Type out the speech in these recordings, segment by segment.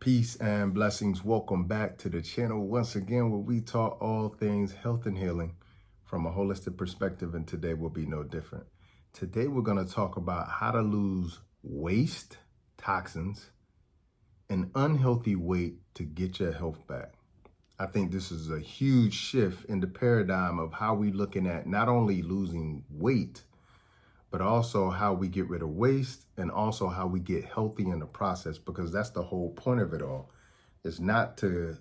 Peace and blessings. Welcome back to the channel once again, where we talk all things health and healing from a holistic perspective, and today will be no different. Today we're going to talk about how to lose waste, toxins, and unhealthy weight to get your health back. I think this is a huge shift in the paradigm of how we're looking at not only losing weight, but also how we get rid of waste and also how we get healthy in the process, because that's the whole point of it all. It's not to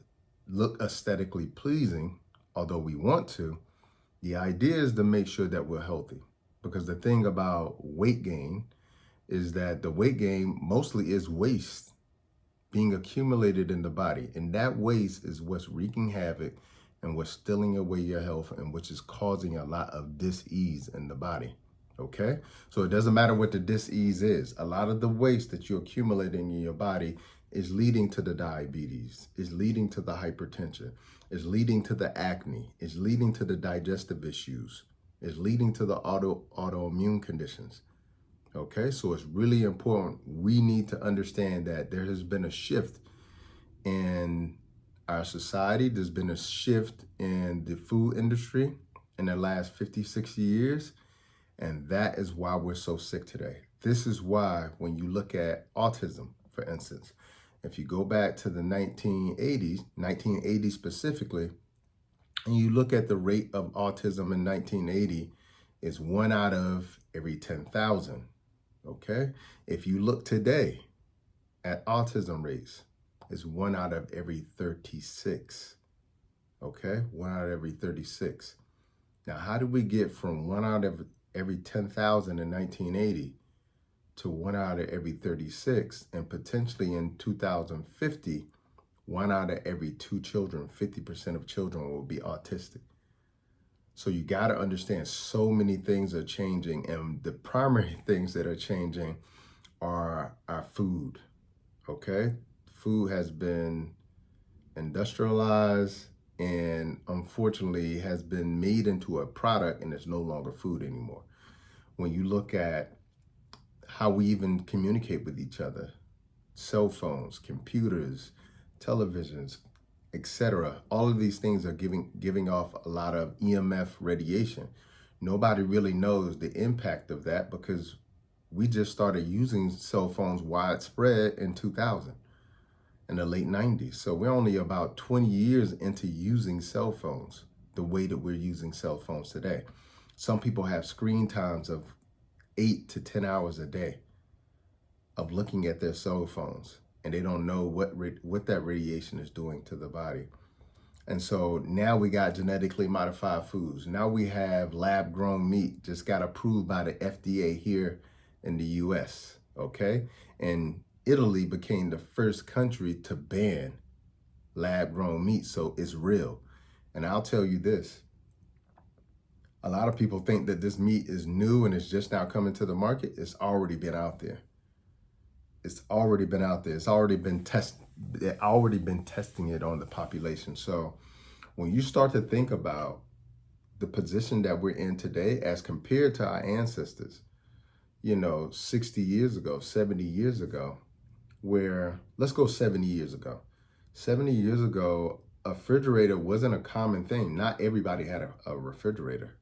look aesthetically pleasing, although we want to. The idea is to make sure that we're healthy, because the thing about weight gain is that the weight gain mostly is waste being accumulated in the body. And that waste is what's wreaking havoc and what's stealing away your health, and which is causing a lot of dis-ease in the body. Okay, so it doesn't matter what the dis-ease is. A lot of the waste that you're accumulating in your body is leading to the diabetes, is leading to the hypertension, is leading to the acne, is leading to the digestive issues, is leading to the autoimmune conditions. Okay, so it's really important. We need to understand that there has been a shift in our society. There's been a shift in the food industry in the last 50, 60 years. And that is why we're so sick today. This is why when you look at autism, for instance, if you go back to the 1980s specifically, and you look at the rate of autism in 1980, is 1 out of every 10,000, okay? If you look today at autism rates, it's 1 out of every 36, okay? 1 out of every 36. Now, how did we get from 1 out of every 10,000 in 1980 to 1 out of every 36, and potentially in 2050, 1 out of every 2 children, 50% of children will be autistic? So you got to understand, so many things are changing, and the primary things that are changing are our food, okay? Food has been industrialized and unfortunately has been made into a product, and it's no longer food anymore. When you look at how we even communicate with each other, cell phones, computers, televisions, etc., all of these things are giving off a lot of EMF radiation. Nobody really knows the impact of that, because we just started using cell phones widespread in 2000. In the late 90s. So we're only about 20 years into using cell phones the way that we're using cell phones today. Some people have screen times of 8 to 10 hours a day of looking at their cell phones, and they don't know what that radiation is doing to the body. And so now we got genetically modified foods. Now we have lab grown meat, just got approved by the FDA here in the US, okay? And Italy became the first country to ban lab-grown meat, so it's real. And I'll tell you this, a lot of people think that this meat is new and it's just now coming to the market. It's already been out there. It's already been out there. It's already been tested. They've already been testing it on the population. So when you start to think about the position that we're in today as compared to our ancestors, 60 years ago, 70 years ago, where, let's go 70 years ago. 70 years ago, a refrigerator wasn't a common thing. Not everybody had a refrigerator,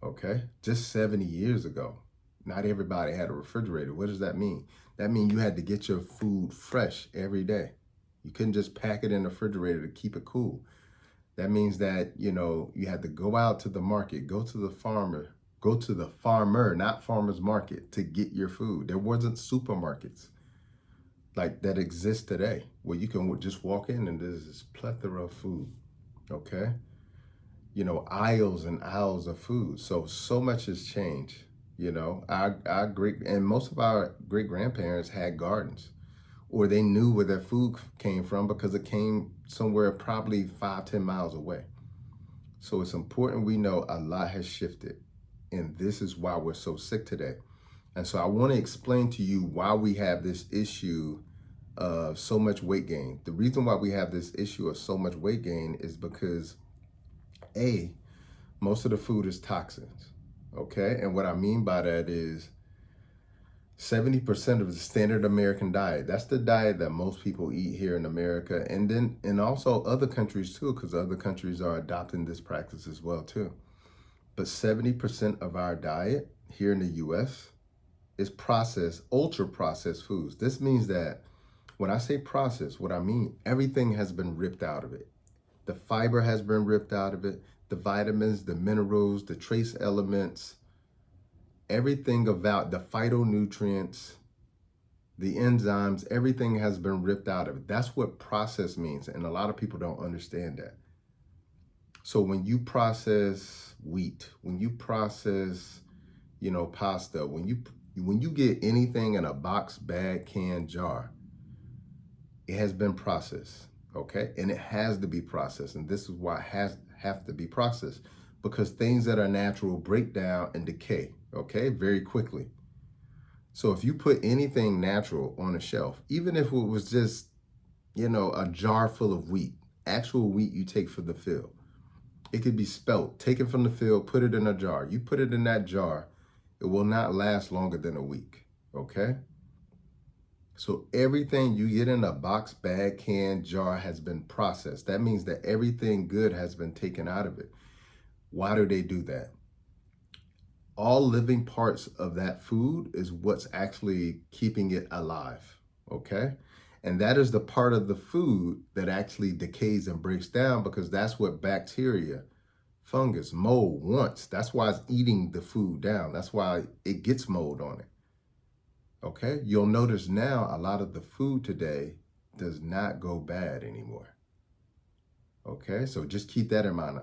okay? Just 70 years ago, not everybody had a refrigerator. What does that mean? That means you had to get your food fresh every day. You couldn't just pack it in the refrigerator to keep it cool. That means that, you had to go out to the market, go to the farmer, not farmer's market, to get your food. There wasn't supermarkets like that exist today, where you can just walk in and there's this plethora of food, okay? Aisles and aisles of food. So much has changed. Most of our great grandparents had gardens, or they knew where their food came from because it came somewhere probably 5-10 miles away. So it's important we know a lot has shifted, and this is why we're so sick today. And so I want to explain to you why we have this issue of so much weight gain. The reason why we have this issue of so much weight gain is because, most of the food is toxins, okay? And what I mean by that is 70% of the standard American diet. That's the diet that most people eat here in America, and then also other countries too, because other countries are adopting this practice as well too. But 70% of our diet here in the US is processed, ultra processed foods. This means that when I say processed, what I mean, everything has been ripped out of it. The fiber has been ripped out of it, the vitamins, the minerals, the trace elements, everything about the phytonutrients, the enzymes, everything has been ripped out of it. That's what process means. And a lot of people don't understand that. So when you process wheat, when you process, pasta, when you get anything in a box, bag, can, jar, it has been processed, okay? And it has to be processed. And this is why it have to be processed, because things that are natural break down and decay, okay, very quickly. So if you put anything natural on a shelf, even if it was just, a jar full of wheat, actual wheat you take from the field, it could be spelt, take it from the field, put it in a jar. You put it in that jar, it will not last longer than a week, okay? So everything you get in a box, bag, can, jar has been processed. That means that everything good has been taken out of it. Why do they do that? All living parts of that food is what's actually keeping it alive, okay? And that is the part of the food that actually decays and breaks down, because that's what bacteria, fungus, mold wants. That's why it's eating the food down. That's why it gets mold on it. Okay, you'll notice now a lot of the food today does not go bad anymore. Okay, so just keep that in mind.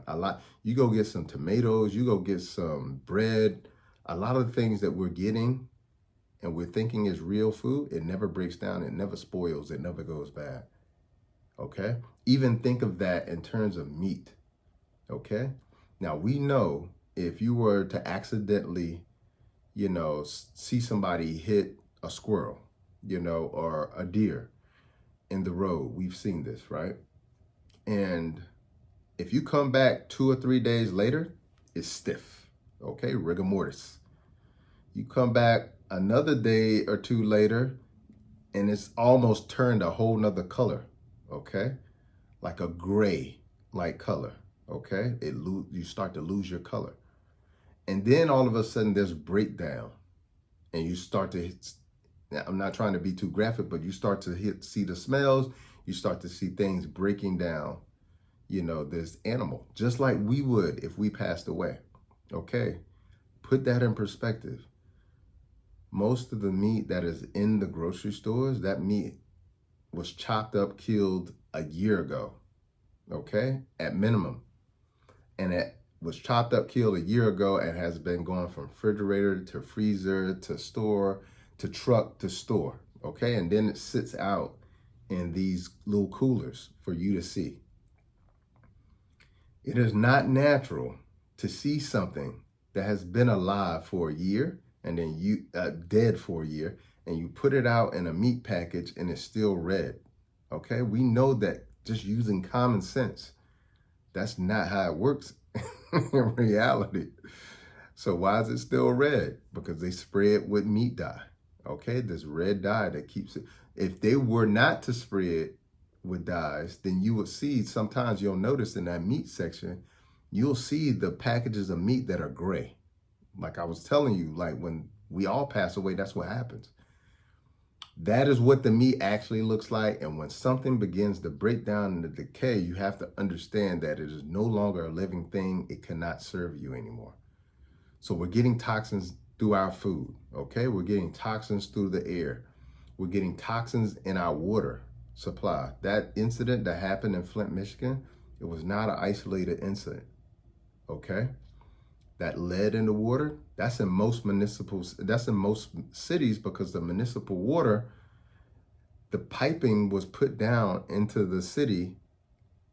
You go get some tomatoes, you go get some bread. A lot of the things that we're getting and we're thinking is real food, it never breaks down, it never spoils, it never goes bad. Okay, even think of that in terms of meat. Okay, now we know if you were to accidentally, see somebody hit a squirrel, or a deer in the road. We've seen this, right? And if you come back 2 or 3 days later, it's stiff, okay? Rigor mortis. You come back another day or two later, and it's almost turned a whole nother color, okay? Like a gray like color, okay? You start to lose your color. And then all of a sudden there's breakdown, and you start to hit. Now, I'm not trying to be too graphic, but you start to see the smells, you start to see things breaking down, this animal, just like we would if we passed away. Okay, put that in perspective. Most of the meat that is in the grocery stores, that meat was chopped up, killed a year ago, okay, at minimum. And it was chopped up, killed a year ago, and has been going from refrigerator to freezer to store to truck to store, okay? And then it sits out in these little coolers for you to see. It is not natural to see something that has been alive for a year and then you dead for a year, and you put it out in a meat package and it's still red, okay? We know that just using common sense. That's not how it works in reality. So why is it still red? Because they spray it with meat dye. Okay, this red dye that keeps it. If they were not to spray it with dyes, then you would see, sometimes you'll notice in that meat section, you'll see the packages of meat that are gray. Like I was telling you, like when we all pass away, that's what happens. That is what the meat actually looks like. And when something begins to break down and to decay, you have to understand that it is no longer a living thing. It cannot serve you anymore. So we're getting toxins through our food, okay? We're getting toxins through the air. We're getting toxins in our water supply. That incident that happened in Flint, Michigan, it was not an isolated incident, okay? That lead in the water, that's in most cities, because the municipal water, the piping was put down into the city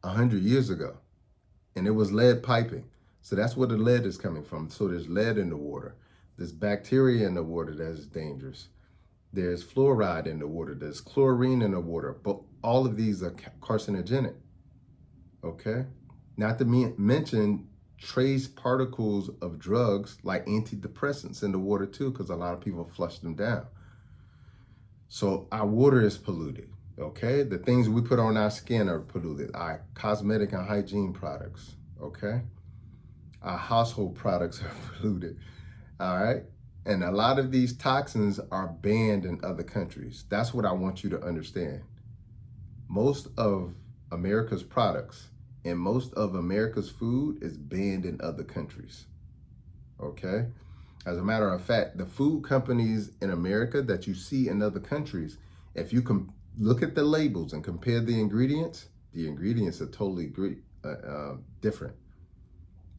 100 years ago, and it was lead piping. So that's where the lead is coming from. So there's lead in the water. There's bacteria in the water that is dangerous. There's fluoride in the water. There's chlorine in the water. But all of these are carcinogenic, okay? Not to mention trace particles of drugs like antidepressants in the water too, because a lot of people flush them down. So our water is polluted, okay? The things we put on our skin are polluted. Our cosmetic and hygiene products, okay? Our household products are polluted, all right? And a lot of these toxins are banned in other countries. That's what I want you to understand. Most of America's products and most of America's food is banned in other countries, okay? As a matter of fact, the food companies in America that you see in other countries, if you can look at the labels and compare the ingredients are totally different.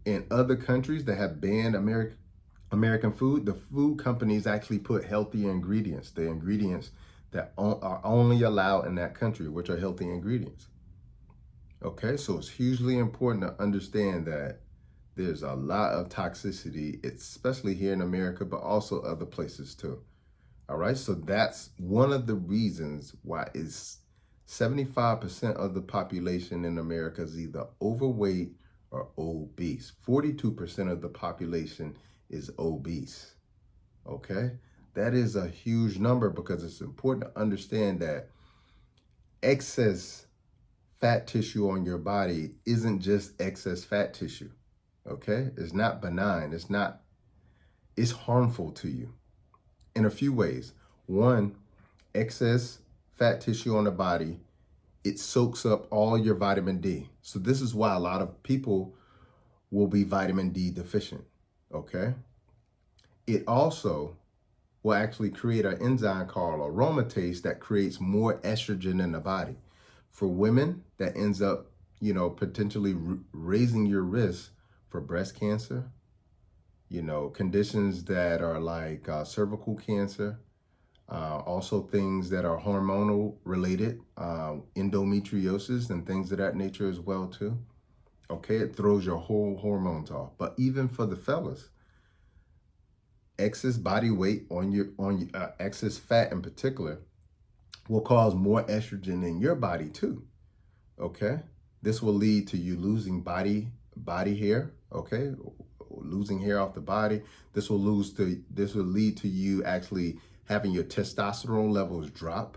In other countries that have banned American food, the food companies actually put healthier ingredients, the ingredients that are only allowed in that country, which are healthy ingredients. Okay, so it's hugely important to understand that there's a lot of toxicity, especially here in America, but also other places too. All right, so that's one of the reasons why it's 75% of the population in America is either overweight or obese. 42% of the population is obese. Okay, that is a huge number because it's important to understand that excess fat tissue on your body isn't just excess fat tissue. Okay, it's not benign. It's harmful to you in a few ways. One, excess fat tissue on the body, it soaks up all your vitamin D. So this is why a lot of people will be vitamin D deficient, okay? It also will actually create an enzyme called aromatase that creates more estrogen in the body. For women, that ends up, potentially raising your risk for breast cancer, conditions that are like cervical cancer, also things that are hormonal related, endometriosis and things of that nature as well too. Okay, it throws your whole hormones off. But even for the fellas, excess body weight on your excess fat in particular will cause more estrogen in your body too. Okay, this will lead to you losing body hair. Okay, losing hair off the body. This will lead to you actually having your testosterone levels drop.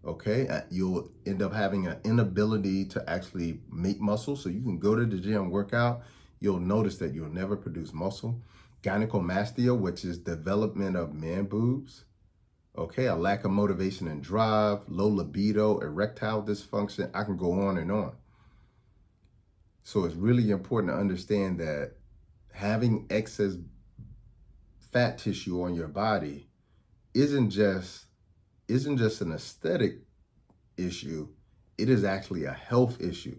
Okay, you'll end up having an inability to actually make muscle. So you can go to the gym, work out. You'll notice that you'll never produce muscle. Gynecomastia, which is development of man boobs. Okay, a lack of motivation and drive, low libido, erectile dysfunction. I can go on and on. So it's really important to understand that having excess fat tissue on your body isn't just an aesthetic issue. It is actually a health issue.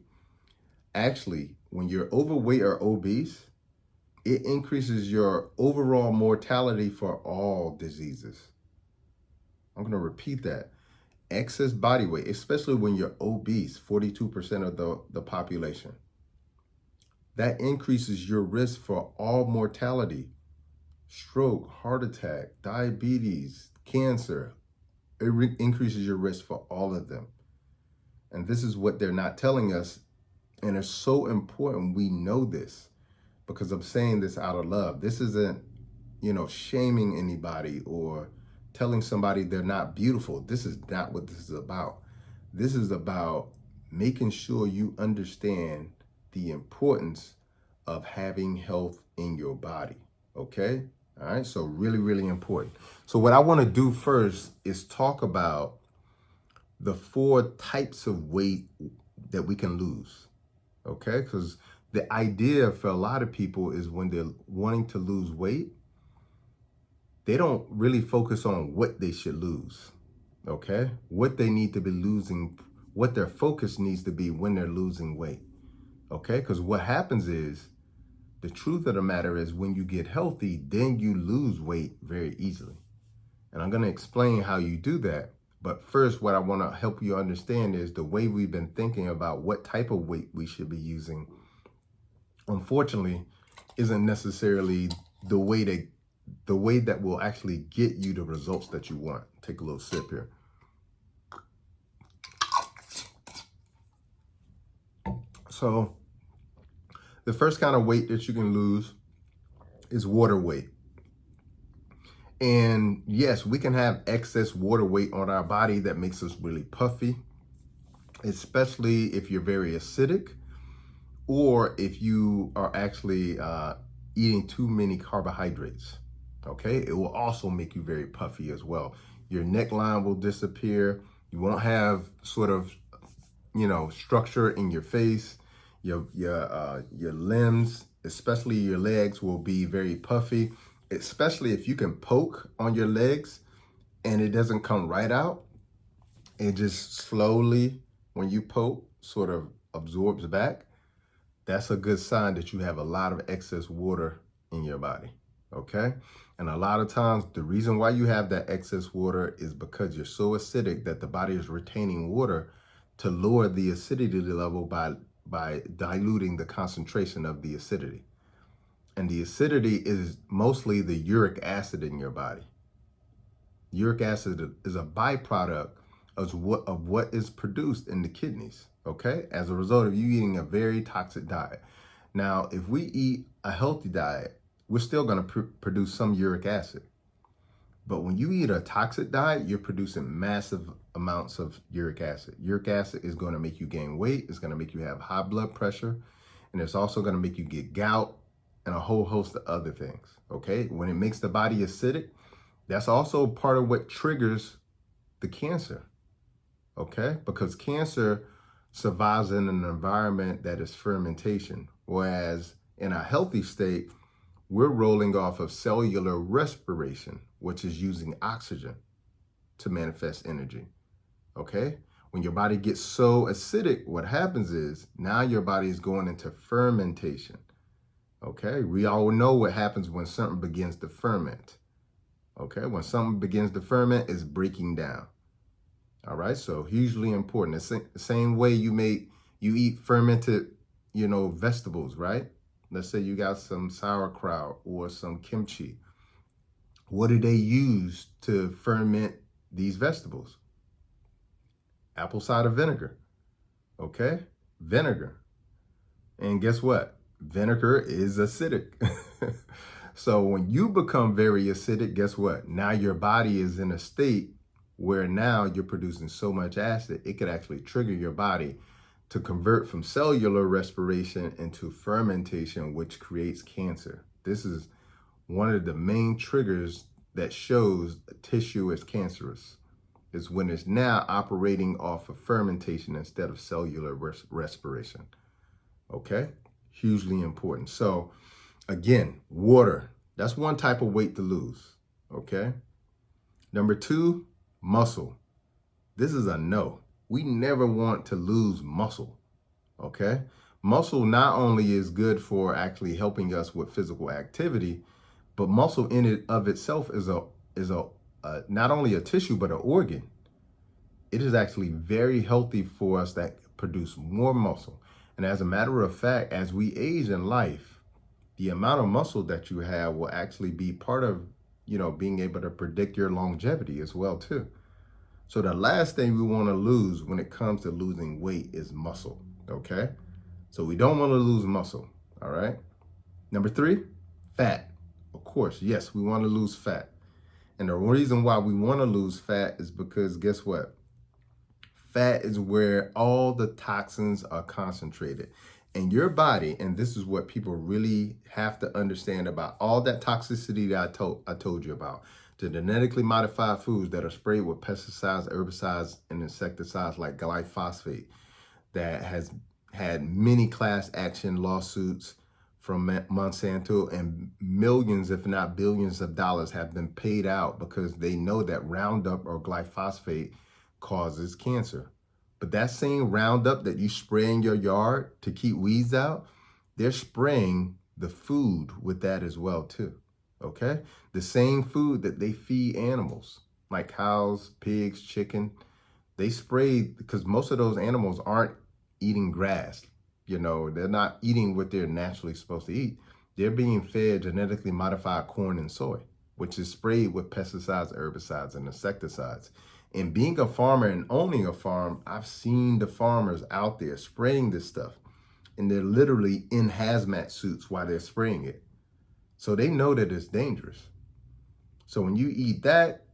Actually, when you're overweight or obese, it increases your overall mortality for all diseases. I'm going to repeat that. Excess body weight, especially when you're obese, 42% of the population, that increases your risk for all mortality, stroke, heart attack, diabetes, cancer. It increases your risk for all of them. And this is what they're not telling us. And it's so important we know this, because I'm saying this out of love. This isn't, shaming anybody or telling somebody they're not beautiful. This is not what this is about. This is about making sure you understand the importance of having health in your body. Okay? All right. So really, really important. So what I want to do first is talk about the 4 types of weight that we can lose. Okay? Because the idea for a lot of people is when they're wanting to lose weight, they don't really focus on what they should lose. Okay? What they need to be losing, what their focus needs to be when they're losing weight. Okay? Because what happens is, the truth of the matter is, when you get healthy, then you lose weight very easily. And I'm going to explain how you do that. But first, what I want to help you understand is the way we've been thinking about what type of weight we should be using, unfortunately, isn't necessarily the way that will actually get you the results that you want. Take a little sip here. So the first kind of weight that you can lose is water weight. And yes, we can have excess water weight on our body that makes us really puffy, especially if you're very acidic or if you are actually eating too many carbohydrates. Okay, it will also make you very puffy as well. Your neckline will disappear. You won't have sort of, structure in your face. Your limbs, especially your legs, will be very puffy. Especially if you can poke on your legs and it doesn't come right out. It just slowly, when you poke, sort of absorbs back. That's a good sign that you have a lot of excess water in your body, okay? And a lot of times, the reason why you have that excess water is because you're so acidic that the body is retaining water to lower the acidity level by diluting the concentration of the acidity. And the acidity is mostly the uric acid in your body. Uric acid is a byproduct of what is produced in the kidneys, okay? As a result of you eating a very toxic diet. Now, if we eat a healthy diet, we're still going to produce some uric acid. But when you eat a toxic diet, you're producing massive amounts of uric acid. Uric acid is going to make you gain weight. It's going to make you have high blood pressure. And it's also going to make you get gout and a whole host of other things, okay? When it makes the body acidic, that's also part of what triggers the cancer, okay? Because cancer survives in an environment that is fermentation, whereas in a healthy state, we're rolling off of cellular respiration, which is using oxygen to manifest energy, okay? When your body gets so acidic, what happens is now your body is going into fermentation, okay? We all know what happens when something begins to ferment. Okay, when something begins to ferment, it's breaking down. All right, so hugely important. The same way you eat fermented, vegetables, right? Let's say you got some sauerkraut or some kimchi. What do they use to ferment these vegetables? Apple cider vinegar. Okay, vinegar. And guess what? Vinegar is acidic. So when you become very acidic, guess what? Now your body is in a state where now you're producing so much acid, it could actually trigger your body to convert from cellular respiration into fermentation, which creates cancer. This is one of the main triggers that shows a tissue is cancerous, is when it's now operating off of fermentation instead of cellular respiration. Okay? Hugely important. So again, water. That's one type of weight to lose, okay? Number 2, muscle. This is a no. We never want to lose muscle, okay? Muscle not only is good for actually helping us with physical activity, but muscle in it of itself is not only a tissue, but an organ. It is actually very healthy for us that produce more muscle. And as a matter of fact, as we age in life, the amount of muscle that you have will actually be part of, being able to predict your longevity as well, too. So the last thing we want to lose when it comes to losing weight is muscle, okay? So we don't want to lose muscle, all right? Number 3, fat. Of course, yes, we want to lose fat. And the reason why we want to lose fat is because guess what? Fat is where all the toxins are concentrated. And your body, and this is what people really have to understand about all that toxicity that I told you about, the genetically modified foods that are sprayed with pesticides, herbicides, and insecticides like glyphosate that has had many class action lawsuits from Monsanto, and millions, if not billions of dollars have been paid out because they know that Roundup or glyphosate causes cancer. But that same Roundup that you spray in your yard to keep weeds out, they're spraying the food with that as well too, okay? The same food that they feed animals, like cows, pigs, chicken, they spray because most of those animals aren't eating grass. They're not eating what they're naturally supposed to eat. They're being fed genetically modified corn and soy, which is sprayed with pesticides, herbicides, and insecticides. And being a farmer and owning a farm, I've seen the farmers out there spraying this stuff, and they're literally in hazmat suits while they're spraying it. So they know that it's dangerous. So when you eat that,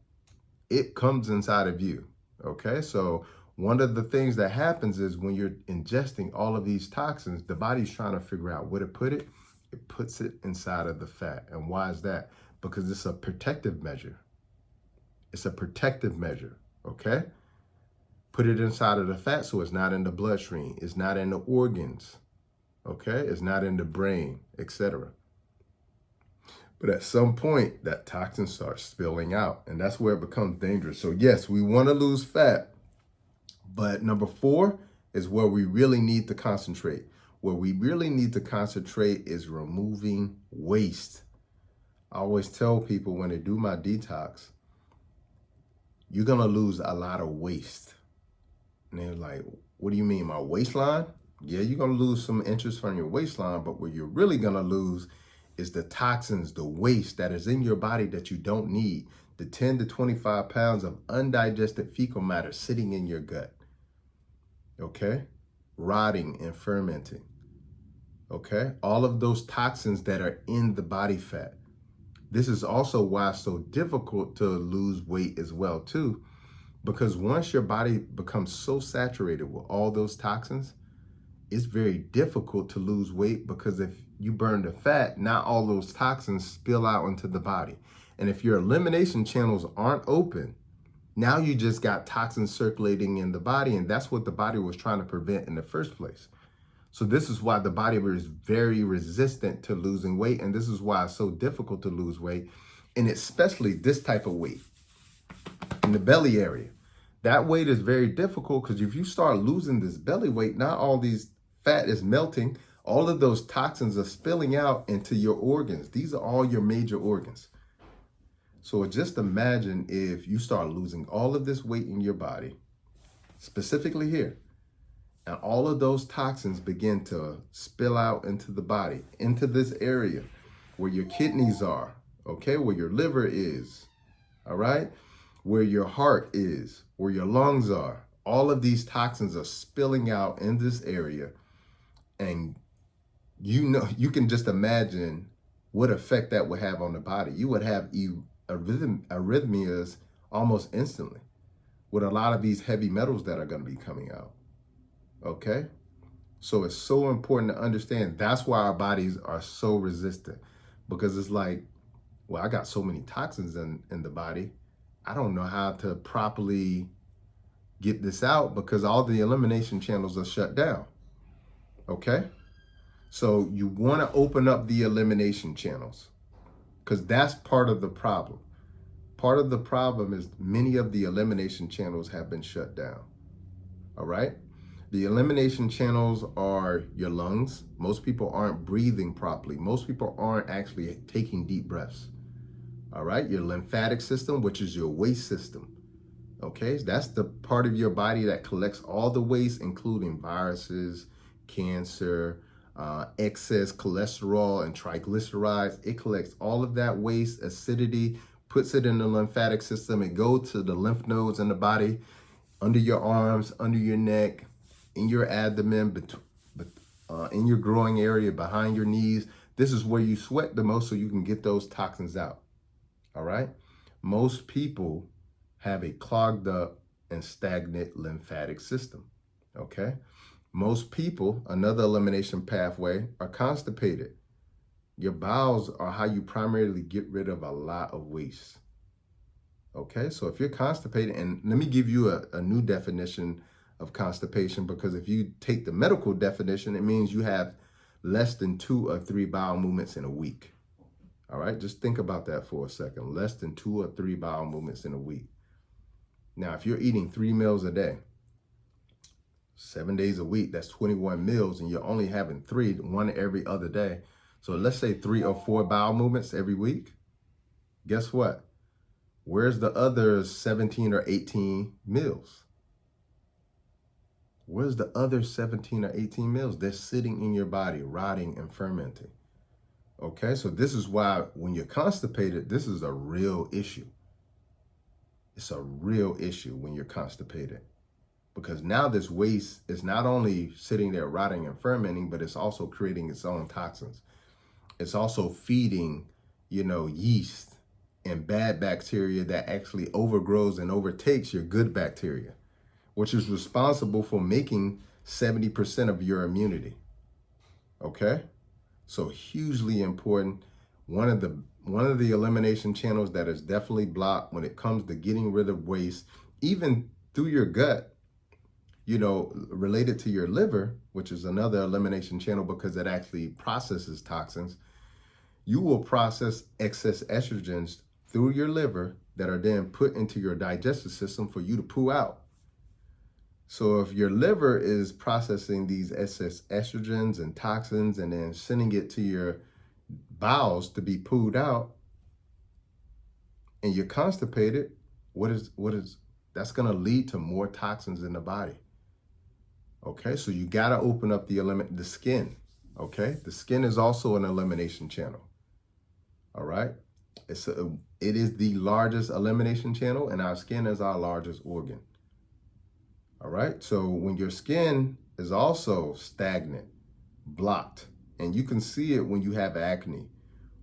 it comes inside of you. Okay, so one of the things that happens is when you're ingesting all of these toxins, the body's trying to figure out where to put it. It puts it inside of the fat. And why is that? Because it's a protective measure. It's a protective measure. Okay, put it inside of the fat so it's not in the bloodstream. It's not in the organs. Okay, it's not in the brain, etc. But at some point, that toxin starts spilling out, and that's where it becomes dangerous. So yes, we want to lose fat, but number 4 is where we really need to concentrate. Where we really need to concentrate is removing waste. I always tell people when they do my detox, you're going to lose a lot of waste. And they're like, what do you mean, my waistline? Yeah, you're going to lose some inches from your waistline, but what you're really going to lose is the toxins, the waste that is in your body that you don't need, the 10 to 25 pounds of undigested fecal matter sitting in your gut, okay? Rotting and fermenting, okay? All of those toxins that are in the body fat. This is also why it's so difficult to lose weight as well too, because once your body becomes so saturated with all those toxins, it's very difficult to lose weight, because if you burn the fat, not all those toxins spill out into the body. And if your elimination channels aren't open, now you just got toxins circulating in the body, and that's what the body was trying to prevent in the first place. So this is why the body is very resistant to losing weight, and this is why it's so difficult to lose weight, and especially this type of weight in the belly area. That weight is very difficult because if you start losing this belly weight, not all these fat is melting, all of those toxins are spilling out into your organs. These are all your major organs. So just imagine if you start losing all of this weight in your body, specifically here, and all of those toxins begin to spill out into the body, into this area where your kidneys are, okay, where your liver is, all right, where your heart is, where your lungs are. All of these toxins are spilling out in this area. And you can just imagine what effect that would have on the body. You would have arrhythmias almost instantly with a lot of these heavy metals that are going to be coming out. Okay? So it's so important to understand. That's why our bodies are so resistant, because it's like, well, I got so many toxins in the body. I don't know how to properly get this out because all the elimination channels are shut down. Okay? So you want to open up the elimination channels, because that's part of the problem. Part of the problem is many of the elimination channels have been shut down. All right? The elimination channels are your lungs. Most people aren't breathing properly. Most people aren't actually taking deep breaths. All right? Your lymphatic system, which is your waste system. Okay? That's the part of your body that collects all the waste, including viruses, cancer, excess cholesterol and triglycerides. It collects all of that waste, acidity, puts it in the lymphatic system. It goes to the lymph nodes in the body, under your arms, under your neck, in your abdomen, in your growing area, behind your knees. This is where you sweat the most so you can get those toxins out. All right? Most people have a clogged up and stagnant lymphatic system. Okay? Most people, another elimination pathway, are constipated. Your bowels are how you primarily get rid of a lot of waste. Okay, so if you're constipated, and let me give you a new definition of constipation, because if you take the medical definition, it means you have less than 2 or 3 bowel movements in a week. All right, just think about that for a second. Less than 2 or 3 bowel movements in a week. Now, if you're eating 3 meals a day, 7 days a week, that's 21 meals, and you're only having 3, one every other day. So let's say 3 or 4 bowel movements every week. Guess what? Where's the other 17 or 18 meals? Where's the other 17 or 18 meals? They're sitting in your body, rotting and fermenting. Okay, so this is why when you're constipated, this is a real issue. It's a real issue when you're constipated. Because now this waste is not only sitting there rotting and fermenting, but it's also creating its own toxins. It's also feeding, yeast and bad bacteria that actually overgrows and overtakes your good bacteria, which is responsible for making 70% of your immunity. Okay? So hugely important. One of the elimination channels that is definitely blocked when it comes to getting rid of waste, even through your gut, related to your liver, which is another elimination channel because it actually processes toxins. You will process excess estrogens through your liver that are then put into your digestive system for you to poo out. So if your liver is processing these excess estrogens and toxins and then sending it to your bowels to be pooed out, and you're constipated, what is that's going to lead to more toxins in the body. Okay, so you got to open up the skin. Okay, the skin is also an elimination channel. All right, it is the largest elimination channel, and our skin is our largest organ. All right, so when your skin is also stagnant, blocked, and you can see it when you have acne,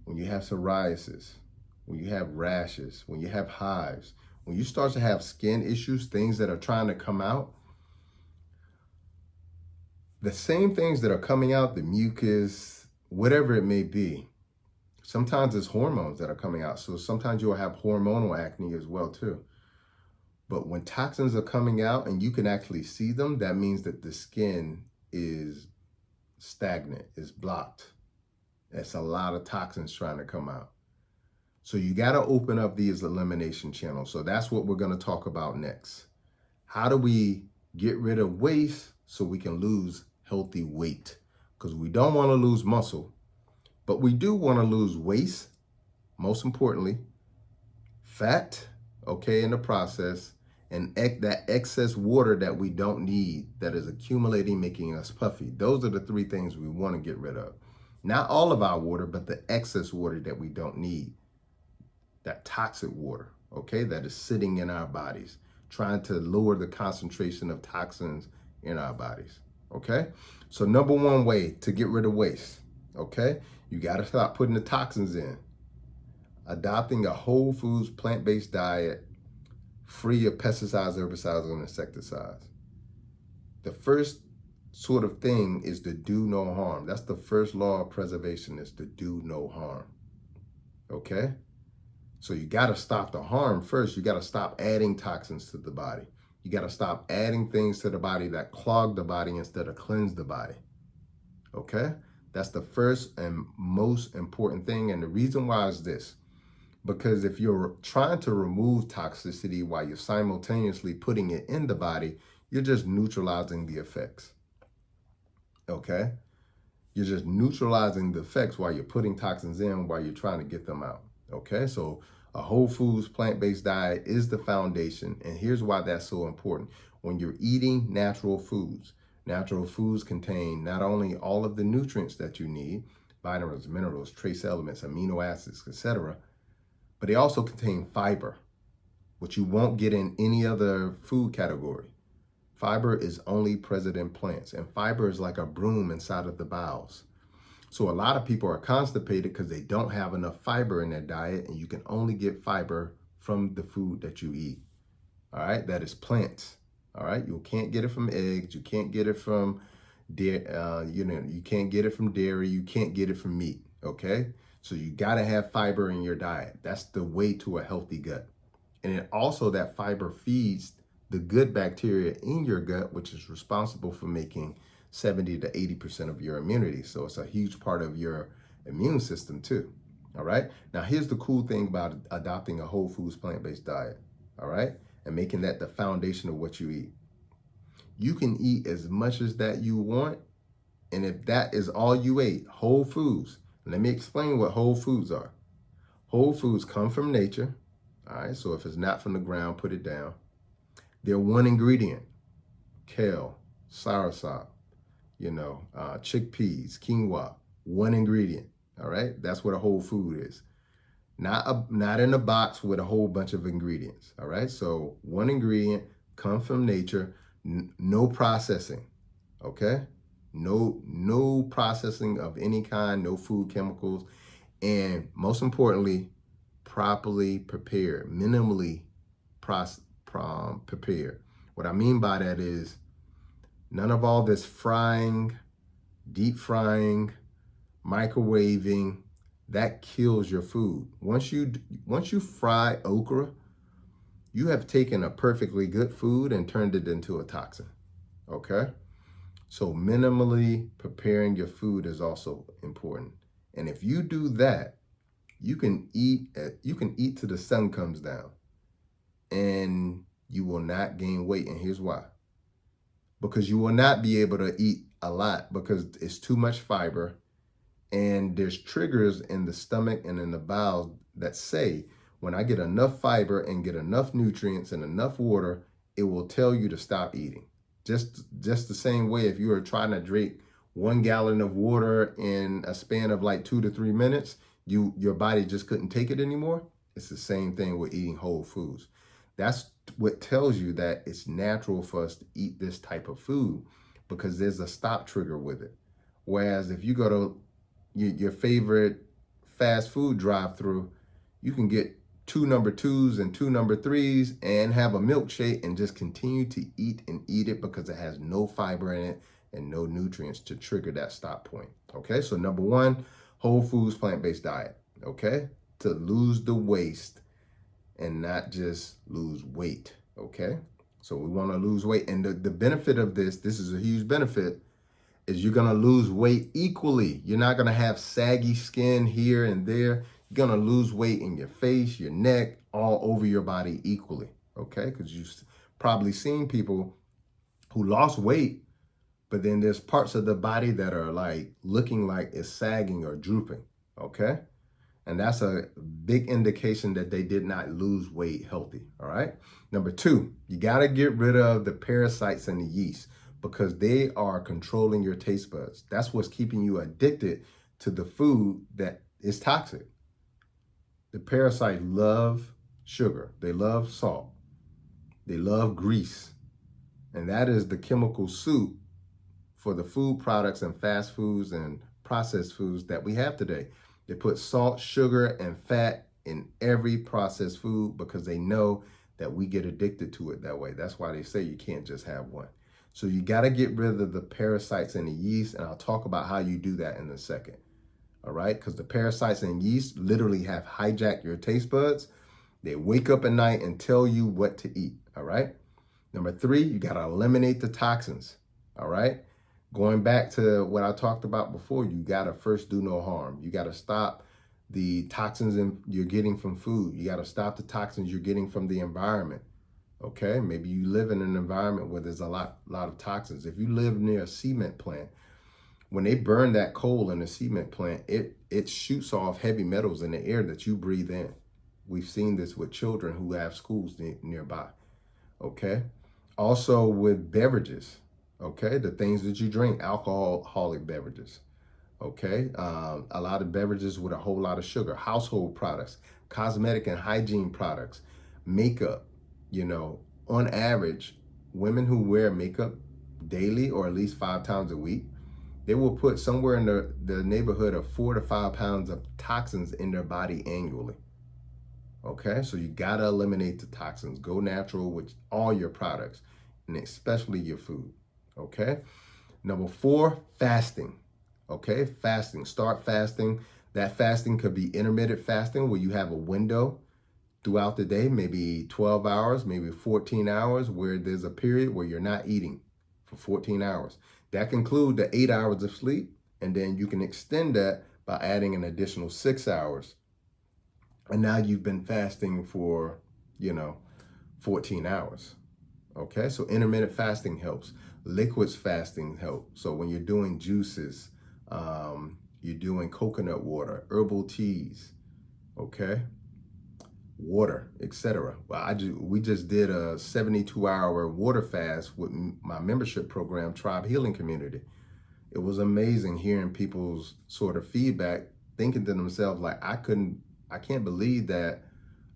when you have psoriasis, when you have rashes, when you have hives, when you start to have skin issues, things that are trying to come out, the same things that are coming out, the mucus, whatever it may be, sometimes it's hormones that are coming out. So sometimes you'll have hormonal acne as well too. But when toxins are coming out and you can actually see them, that means that the skin is stagnant, is blocked. That's a lot of toxins trying to come out. So you got to open up these elimination channels. So that's what we're going to talk about next. How do we get rid of waste so we can lose healthy weight? Because we don't want to lose muscle, but we do want to lose waste, most importantly, fat, okay, in the process, and that excess water that we don't need that is accumulating, making us puffy. Those are the three things we want to get rid of. Not all of our water, but the excess water that we don't need. That toxic water, okay, that is sitting in our bodies, trying to lower the concentration of toxins in our bodies, okay? So number one way to get rid of waste, okay, you got to stop putting the toxins in. Adopting a whole foods, plant-based diet, free of pesticides, herbicides, and insecticides. The first sort of thing is to do no harm. That's the first law of preservation, is to do no harm, okay? So you got to stop the harm first. You got to stop adding toxins to the body. You got to stop adding things to the body that clog the body instead of cleanse the body. Okay? That's the first and most important thing. And the reason why is this. Because if you're trying to remove toxicity while you're simultaneously putting it in the body, you're just neutralizing the effects. Okay? You're just neutralizing the effects while you're putting toxins in, while you're trying to get them out. Okay, so a whole foods, plant-based diet is the foundation. And here's why that's so important. When you're eating natural foods contain not only all of the nutrients that you need, vitamins, minerals, trace elements, amino acids, etc., but they also contain fiber, which you won't get in any other food category. Fiber is only present in plants, and fiber is like a broom inside of the bowels. So a lot of people are constipated because they don't have enough fiber in their diet, and you can only get fiber from the food that you eat. All right, that is plants. All right, you can't get it from eggs, you can't get it from you can't get it from dairy, you can't get it from meat. Okay, so you got to have fiber in your diet. That's the way to a healthy gut. And then also that fiber feeds the good bacteria in your gut, which is responsible for making 70 to 80% of your immunity. So it's a huge part of your immune system too. All right. Now, here's the cool thing about adopting a whole foods, plant-based diet. All right. And making that the foundation of what you eat. You can eat as much as that you want. And if that is all you ate, whole foods, let me explain what whole foods are. Whole foods come from nature. All right. So if it's not from the ground, put it down. They're one ingredient: kale, soursop, chickpeas, quinoa, one ingredient. All right, that's what a whole food is. Not in a box with a whole bunch of ingredients. All right, so one ingredient, come from nature, no processing. Okay, no processing of any kind, no food chemicals, and most importantly, properly prepared, minimally prepared. What I mean by that is none of all this frying, deep frying, microwaving. That kills your food. Once you fry okra, you have taken a perfectly good food and turned it into a toxin. Okay? So minimally preparing your food is also important. And if you do that, you can eat till the sun comes down and you will not gain weight. And here's why. Because you will not be able to eat a lot because it's too much fiber, and there's triggers in the stomach and in the bowels that say when I get enough fiber and get enough nutrients and enough water, it will tell you to stop eating. Just the same way if you are trying to drink 1 gallon of water in a span of like 2 to 3 minutes, your body just couldn't take it anymore. It's the same thing with eating whole foods. That's what tells you that it's natural for us to eat this type of food because there's a stop trigger with it. Whereas if you go to your favorite fast food drive-through, you can get 2 number 2s and 2 number 3s and have a milkshake and just continue to eat and eat it because it has no fiber in it and no nutrients to trigger that stop point. Okay, so number 1, whole foods, plant-based diet. Okay, to lose the waste and not just lose weight. Okay, so we want to lose weight, and the benefit of this is a huge benefit, is you're going to lose weight equally. You're not going to have saggy skin here and there. You're going to lose weight in your face, your neck, all over your body equally. Okay, because you've probably seen people who lost weight, but then there's parts of the body that are like looking like it's sagging or drooping. Okay, and that's a big indication that they did not lose weight healthy. All right. Number 2, you got to get rid of the parasites and the yeast because they are controlling your taste buds. That's what's keeping you addicted to the food that is toxic. The parasites love sugar. They love salt. They love grease. And that is the chemical soup for the food products and fast foods and processed foods that we have today. They put salt, sugar, and fat in every processed food because they know that we get addicted to it that way. That's why they say you can't just have one. So you got to get rid of the parasites and the yeast, and I'll talk about how you do that in a second. All right? Because the parasites and yeast literally have hijacked your taste buds. They wake up at night and tell you what to eat. All right? Number 3, you got to eliminate the toxins. All right? Going back to what I talked about before, you got to first do no harm. You got to stop the toxins you're getting from food. You got to stop the toxins you're getting from the environment. Okay, maybe you live in an environment where there's a lot of toxins. If you live near a cement plant, when they burn that coal in a cement plant, it shoots off heavy metals in the air that you breathe in. We've seen this with children who have schools nearby. Okay, also with beverages. Okay, the things that you drink, alcoholic beverages. Okay, a lot of beverages with a whole lot of sugar, household products, cosmetic and hygiene products, makeup. You know, on average, women who wear makeup daily or at least 5 times a week, they will put somewhere in the neighborhood of 4 to 5 pounds of toxins in their body annually. Okay, so you got to eliminate the toxins. Go natural with all your products, and especially your food. Okay, number 4, fasting. Okay, fasting. Start fasting. That fasting could be intermittent fasting where you have a window throughout the day, maybe 12 hours, maybe 14 hours, where there's a period where you're not eating for 14 hours. That can include the 8 hours of sleep, and then you can extend that by adding an additional 6 hours. And now you've been fasting for, 14 hours. Okay, so intermittent fasting helps. Liquids fasting helps. So when you're doing juices, you're doing coconut water, herbal teas, okay, water, etc. Well, we just did a 72-hour water fast with my membership program, Tribe Healing Community. It was amazing hearing people's sort of feedback, thinking to themselves like, I can't believe that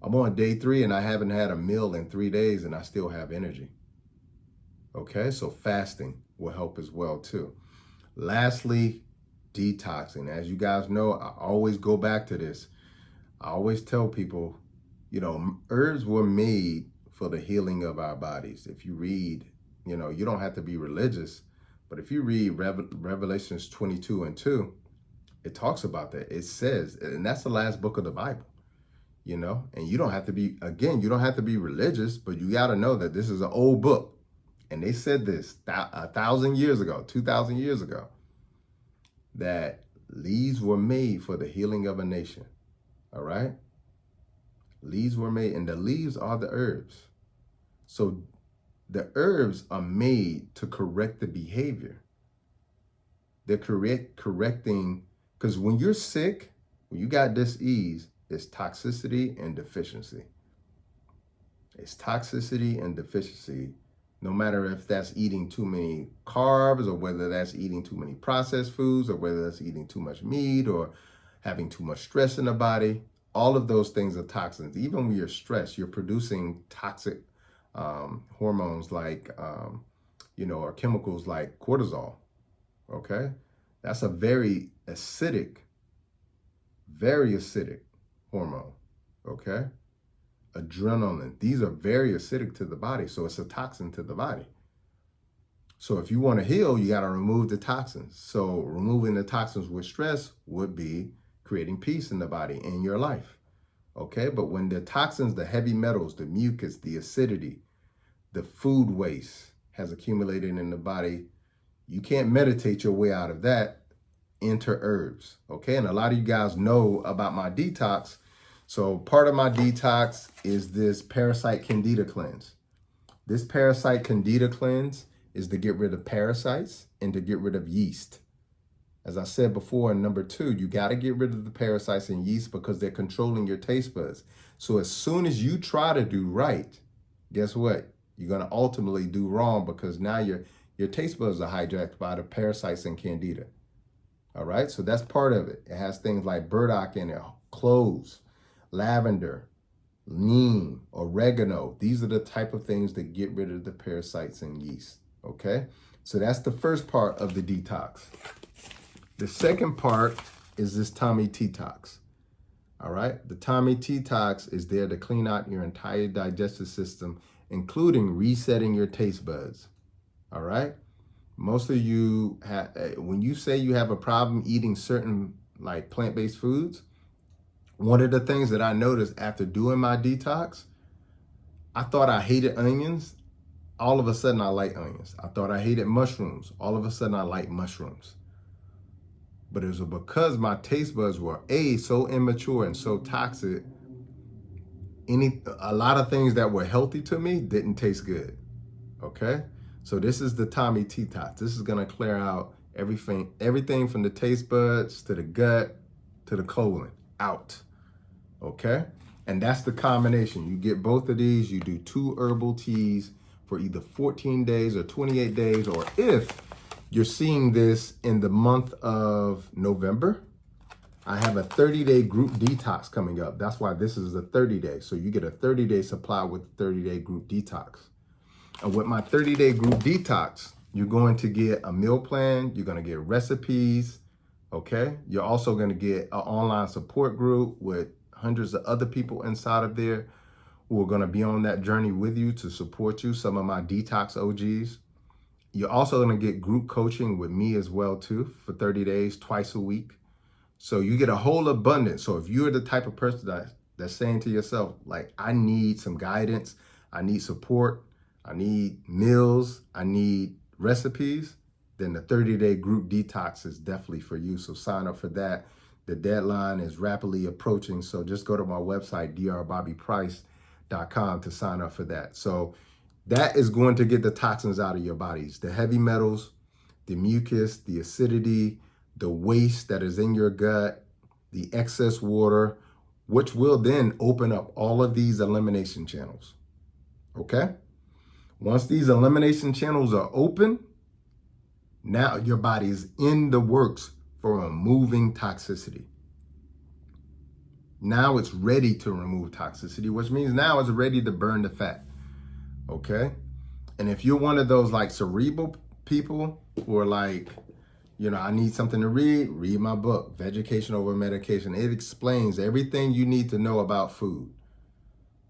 I'm on day 3 and I haven't had a meal in 3 days and I still have energy. Okay, so fasting will help as well too. Lastly, detoxing. As you guys know, I always go back to this. I always tell people, herbs were made for the healing of our bodies. If you read, you don't have to be religious, but if you read Revelations 22:2, it talks about that. It says, and that's the last book of the Bible, and you don't have to be, again, you don't have to be religious, but you got to know that this is an old book. And they said this 1,000 years ago, 2,000 years ago, that leaves were made for the healing of a nation. All right? Leaves were made, and the leaves are the herbs. So the herbs are made to correct the behavior. They're correcting, because when you're sick, when you got dis-ease, it's toxicity and deficiency. It's toxicity and deficiency, no matter if that's eating too many carbs or whether that's eating too many processed foods or whether that's eating too much meat or having too much stress in the body. All of those things are toxins. Even when you're stressed, you're producing toxic hormones like, or chemicals like cortisol, okay? That's a very acidic hormone, okay? Adrenaline. These are very acidic to the body, so it's a toxin to the body. So if you want to heal, you got to remove the toxins. So removing the toxins with stress would be creating peace in the body, in your life, okay? But when the toxins, the heavy metals, the mucus, the acidity, the food waste has accumulated in the body, you can't meditate your way out of that. Enter herbs, okay? And a lot of you guys know about my detox. So part of my detox is this Parasite Candida cleanse. This Parasite Candida cleanse is to get rid of parasites and to get rid of yeast. As I said before, in number 2, you got to get rid of the parasites and yeast because they're controlling your taste buds. So as soon as you try to do right, guess what? You're going to ultimately do wrong because now your taste buds are hijacked by the parasites and candida. All right, so that's part of it. It has things like burdock in it, cloves, lavender, neem, oregano. These are the type of things that get rid of the parasites and yeast, okay? So that's the first part of the detox. The second part is this Tommy Detox, all right? The Tommy Detox is there to clean out your entire digestive system, including resetting your taste buds, all right? Most of you, when you say you have a problem eating certain like plant-based foods, one of the things that I noticed after doing my detox, I thought I hated onions. All of a sudden, I like onions. I thought I hated mushrooms. All of a sudden, I like mushrooms. But it was because my taste buds were so immature and so toxic. A lot of things that were healthy to me didn't taste good. Okay, so this is the Tommy Detox. This is gonna clear out everything from the taste buds to the gut to the colon out. Okay, and that's the combination. You get both of these. You do 2 herbal teas for either 14 days or 28 days, or if you're seeing this in the month of November, I have a 30-day group detox coming up. That's why this is a 30-day. So you get a 30-day supply with a 30-day group detox. And with my 30-day group detox, you're going to get a meal plan. You're going to get recipes, okay? You're also going to get an online support group with hundreds of other people inside of there who are going to be on that journey with you to support you, some of my detox OGs. You're also going to get group coaching with me as well, too, for 30 days, twice a week. So you get a whole abundance. So if you're the type of person that's saying to yourself, like, I need some guidance, I need support, I need meals, I need recipes, then the 30-day group detox is definitely for you. So sign up for that. The deadline is rapidly approaching. So just go to my website, drbobbyprice.com, to sign up for that. So that is going to get the toxins out of your bodies, the heavy metals, the mucus, the acidity, the waste that is in your gut, the excess water, which will then open up all of these elimination channels, okay? Once these elimination channels are open, now your body is in the works for removing toxicity. Now it's ready to remove toxicity, which means now it's ready to burn the fat, okay? And if you're one of those like cerebral people who are like, I need something to read my book, Vegetation Over Medication. It explains everything you need to know about food.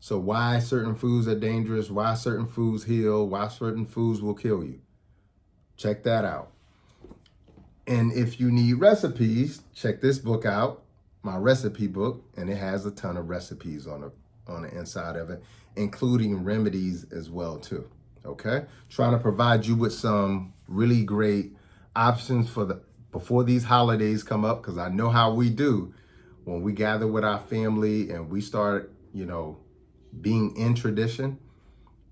So why certain foods are dangerous, why certain foods heal, why certain foods will kill you. Check that out. And if you need recipes, check this book out, my recipe book, and it has a ton of recipes on the inside of it, including remedies as well too. Okay? Trying to provide you with some really great options before these holidays come up, because I know how we do when we gather with our family and we start, being in tradition.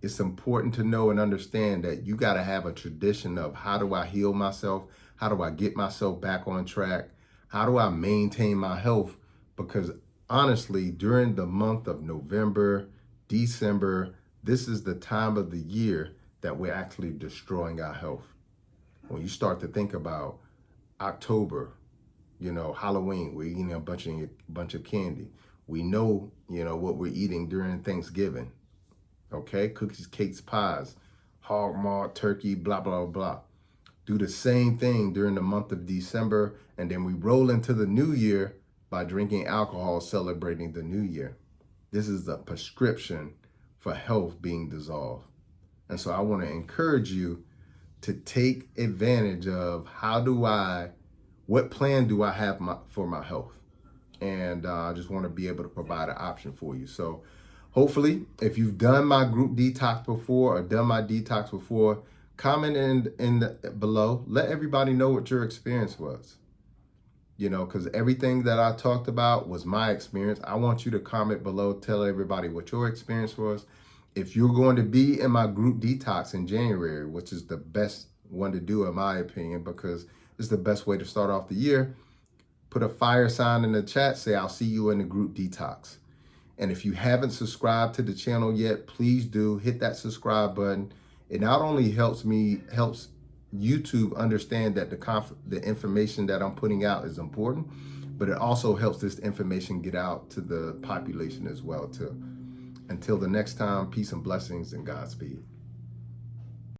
It's important to know and understand that you got to have a tradition of, how do I heal myself? How do I get myself back on track? How do I maintain my health? Because honestly, during the month of November, December, this is the time of the year that we're actually destroying our health. When you start to think about October, Halloween, we're eating a bunch of candy. We know, what we're eating during Thanksgiving. Okay, cookies, cakes, pies, hog maw, turkey, blah, blah, blah. Do the same thing during the month of December, and then we roll into the new year by drinking alcohol, celebrating the new year. This is the prescription for health being dissolved. And so I want to encourage you to take advantage of what plan do I have for my health? And I just want to be able to provide an option for you. So hopefully, if you've done my group detox before or done my detox before, comment below. Let everybody know what your experience was. Because everything that I talked about was my experience. I want you to comment below, tell everybody what your experience was. If you're going to be in my group detox in January, which is the best one to do in my opinion, because it's the best way to start off the year, put a fire sign in the chat, say I'll see you in the group detox. And if you haven't subscribed to the channel yet, please do hit that subscribe button. It not only helps YouTube understand that the information that I'm putting out is important, but it also helps this information get out to the population as well too. Until the next time, peace and blessings and Godspeed.